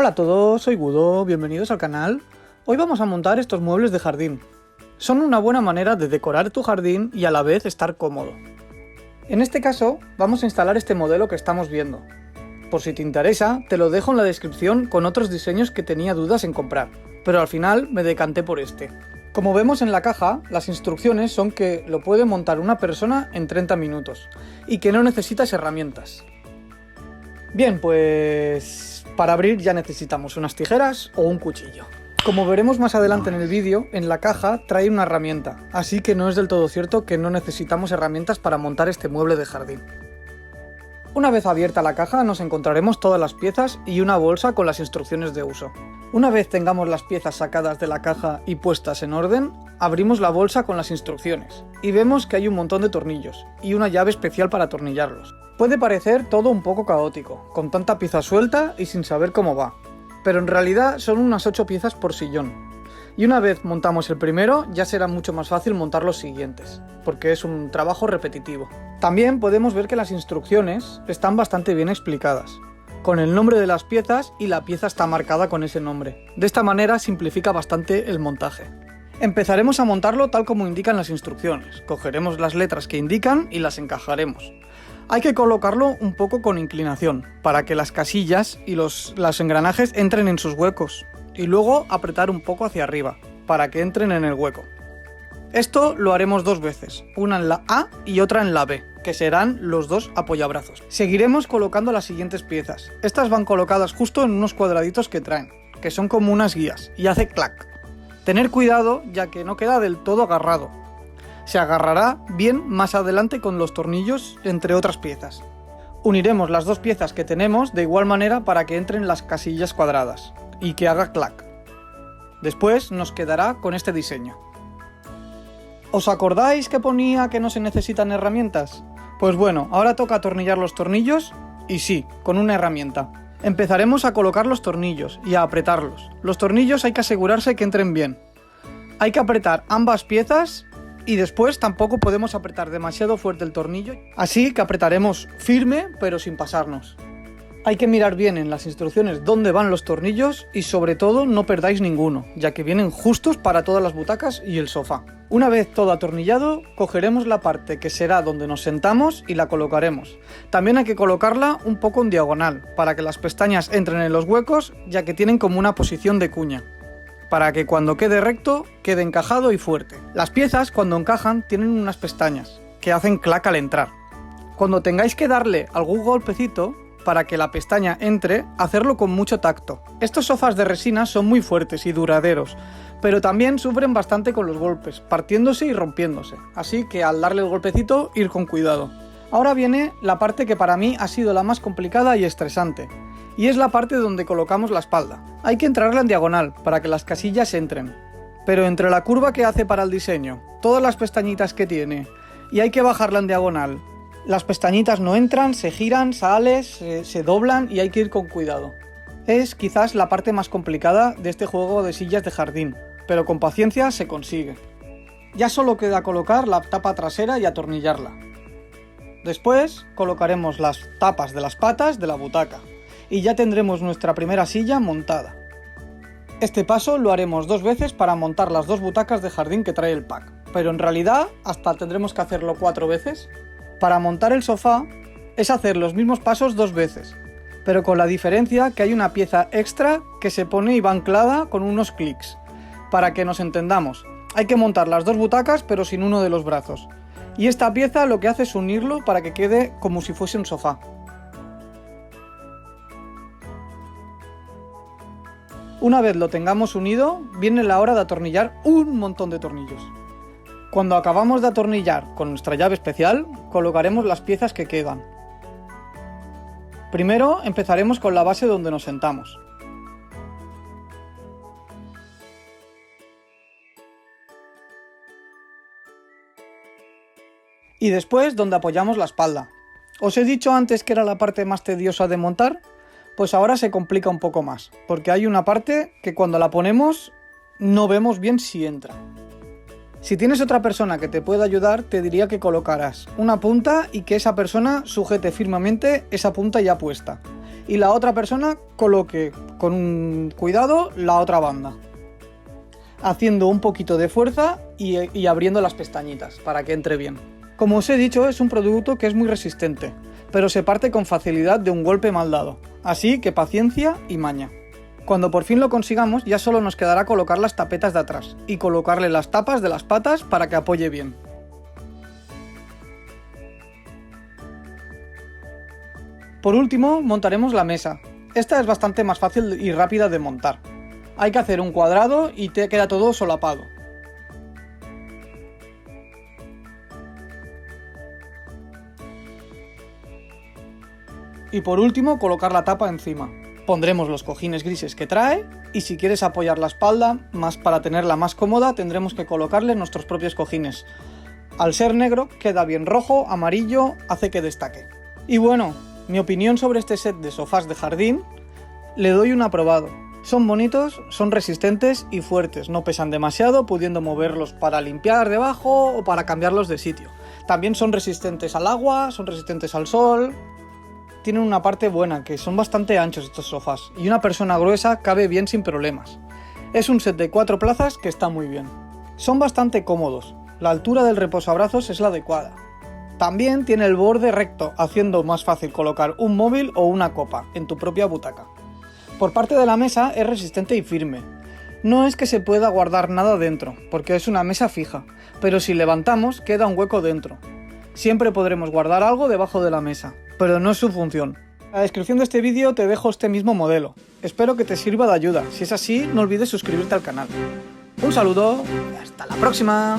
Hola a todos, soy Gudo, bienvenidos al canal. Hoy vamos a montar estos muebles de jardín. Son una buena manera de decorar tu jardín y a la vez estar cómodo. En este caso, vamos a instalar este modelo que estamos viendo. Por si te interesa, te lo dejo en la descripción con otros diseños que tenía dudas en comprar, pero al final me decanté por este. Como vemos en la caja, las instrucciones son que lo puede montar una persona en 30 minutos y que no necesitas herramientas. Bien, pues para abrir ya necesitamos unas tijeras o un cuchillo. Como veremos más adelante en el vídeo, en la caja trae una herramienta, así que no es del todo cierto que no necesitamos herramientas para montar este mueble de jardín. Una vez abierta la caja nos encontraremos todas las piezas y una bolsa con las instrucciones de uso. Una vez tengamos las piezas sacadas de la caja y puestas en orden, abrimos la bolsa con las instrucciones y vemos que hay un montón de tornillos y una llave especial para atornillarlos. Puede parecer todo un poco caótico, con tanta pieza suelta y sin saber cómo va, pero en realidad son unas 8 piezas por sillón. Y una vez montamos el primero, ya será mucho más fácil montar los siguientes, porque es un trabajo repetitivo. También podemos ver que las instrucciones están bastante bien explicadas, con el nombre de las piezas y la pieza está marcada con ese nombre. De esta manera simplifica bastante el montaje. Empezaremos a montarlo tal como indican las instrucciones. Cogeremos las letras que indican y las encajaremos. Hay que colocarlo un poco con inclinación, para que las casillas y los engranajes entren en sus huecos, y luego apretar un poco hacia arriba, para que entren en el hueco. Esto lo haremos 2 veces, una en la A y otra en la B, que serán los 2 apoyabrazos. Seguiremos colocando las siguientes piezas. Estas van colocadas justo en unos cuadraditos que traen, que son como unas guías, y hace clac. Tener cuidado ya que no queda del todo agarrado. Se agarrará bien más adelante con los tornillos, entre otras piezas. Uniremos las 2 piezas que tenemos de igual manera para que entren las casillas cuadradas y que haga clac. Después nos quedará con este diseño. ¿Os acordáis que ponía que no se necesitan herramientas? Pues bueno, ahora toca atornillar los tornillos y sí, con una herramienta. Empezaremos a colocar los tornillos y a apretarlos. Los tornillos hay que asegurarse que entren bien. Hay que apretar ambas piezas y después tampoco podemos apretar demasiado fuerte el tornillo, así que apretaremos firme pero sin pasarnos. Hay que mirar bien en las instrucciones dónde van los tornillos y sobre todo no perdáis ninguno, ya que vienen justos para todas las butacas y el sofá. Una vez todo atornillado, cogeremos la parte que será donde nos sentamos y la colocaremos. También hay que colocarla un poco en diagonal, para que las pestañas entren en los huecos, ya que tienen como una posición de cuña, para que cuando quede recto, quede encajado y fuerte. Las piezas cuando encajan tienen unas pestañas, que hacen clac al entrar. Cuando tengáis que darle algún golpecito, para que la pestaña entre, hacerlo con mucho tacto. Estos sofás de resina son muy fuertes y duraderos, pero también sufren bastante con los golpes, partiéndose y rompiéndose, así que al darle el golpecito, ir con cuidado. Ahora viene la parte que para mí ha sido la más complicada y estresante, y es la parte donde colocamos la espalda. Hay que entrarla en diagonal, para que las casillas entren, pero entre la curva que hace para el diseño, todas las pestañitas que tiene, y hay que bajarla en diagonal, las pestañitas no entran, se giran, se doblan y hay que ir con cuidado. Es quizás la parte más complicada de este juego de sillas de jardín, pero con paciencia se consigue. Ya solo queda colocar la tapa trasera y atornillarla. Después colocaremos las tapas de las patas de la butaca y ya tendremos nuestra primera silla montada. Este paso lo haremos 2 veces para montar las 2 butacas de jardín que trae el pack, pero en realidad hasta tendremos que hacerlo 4 veces. Para montar el sofá es hacer los mismos pasos 2 veces, pero con la diferencia que hay una pieza extra que se pone y va anclada con unos clics. Para que nos entendamos, hay que montar las 2 butacas pero sin uno de los brazos. Y esta pieza lo que hace es unirlo para que quede como si fuese un sofá. Una vez lo tengamos unido, viene la hora de atornillar un montón de tornillos. Cuando acabamos de atornillar con nuestra llave especial, colocaremos las piezas que quedan. Primero empezaremos con la base donde nos sentamos. Y después donde apoyamos la espalda. ¿Os he dicho antes que era la parte más tediosa de montar? Pues ahora se complica un poco más, porque hay una parte que cuando la ponemos no vemos bien si entra. Si tienes otra persona que te pueda ayudar, te diría que colocaras una punta y que esa persona sujete firmemente esa punta ya puesta. y la otra persona coloque con cuidado la otra banda, haciendo un poquito de fuerza y abriendo las pestañitas para que entre bien. Como os he dicho, es un producto que es muy resistente, pero se parte con facilidad de un golpe mal dado, así que paciencia y maña. Cuando por fin lo consigamos, ya solo nos quedará colocar las tapetas de atrás y colocarle las tapas de las patas para que apoye bien. Por último, montaremos la mesa. Esta es bastante más fácil y rápida de montar. Hay que hacer un cuadrado y te queda todo solapado. Y por último, colocar la tapa encima. Pondremos los cojines grises que trae y si quieres apoyar la espalda, más para tenerla más cómoda, tendremos que colocarle nuestros propios cojines. Al ser negro, queda bien rojo, amarillo, hace que destaque. Y bueno, mi opinión sobre este set de sofás de jardín, le doy un aprobado. Son bonitos, son resistentes y fuertes, no pesan demasiado, pudiendo moverlos para limpiar debajo o para cambiarlos de sitio. También son resistentes al agua, son resistentes al sol. Tienen una parte buena, que son bastante anchos estos sofás, y una persona gruesa cabe bien sin problemas. Es un set de 4 plazas que está muy bien. Son bastante cómodos, la altura del reposabrazos es la adecuada. También tiene el borde recto, haciendo más fácil colocar un móvil o una copa en tu propia butaca. Por parte de la mesa es resistente y firme. No es que se pueda guardar nada dentro, porque es una mesa fija, pero si levantamos queda un hueco dentro. Siempre podremos guardar algo debajo de la mesa, pero no es su función. En la descripción de este vídeo te dejo este mismo modelo. Espero que te sirva de ayuda. Si es así, no olvides suscribirte al canal. Un saludo y hasta la próxima.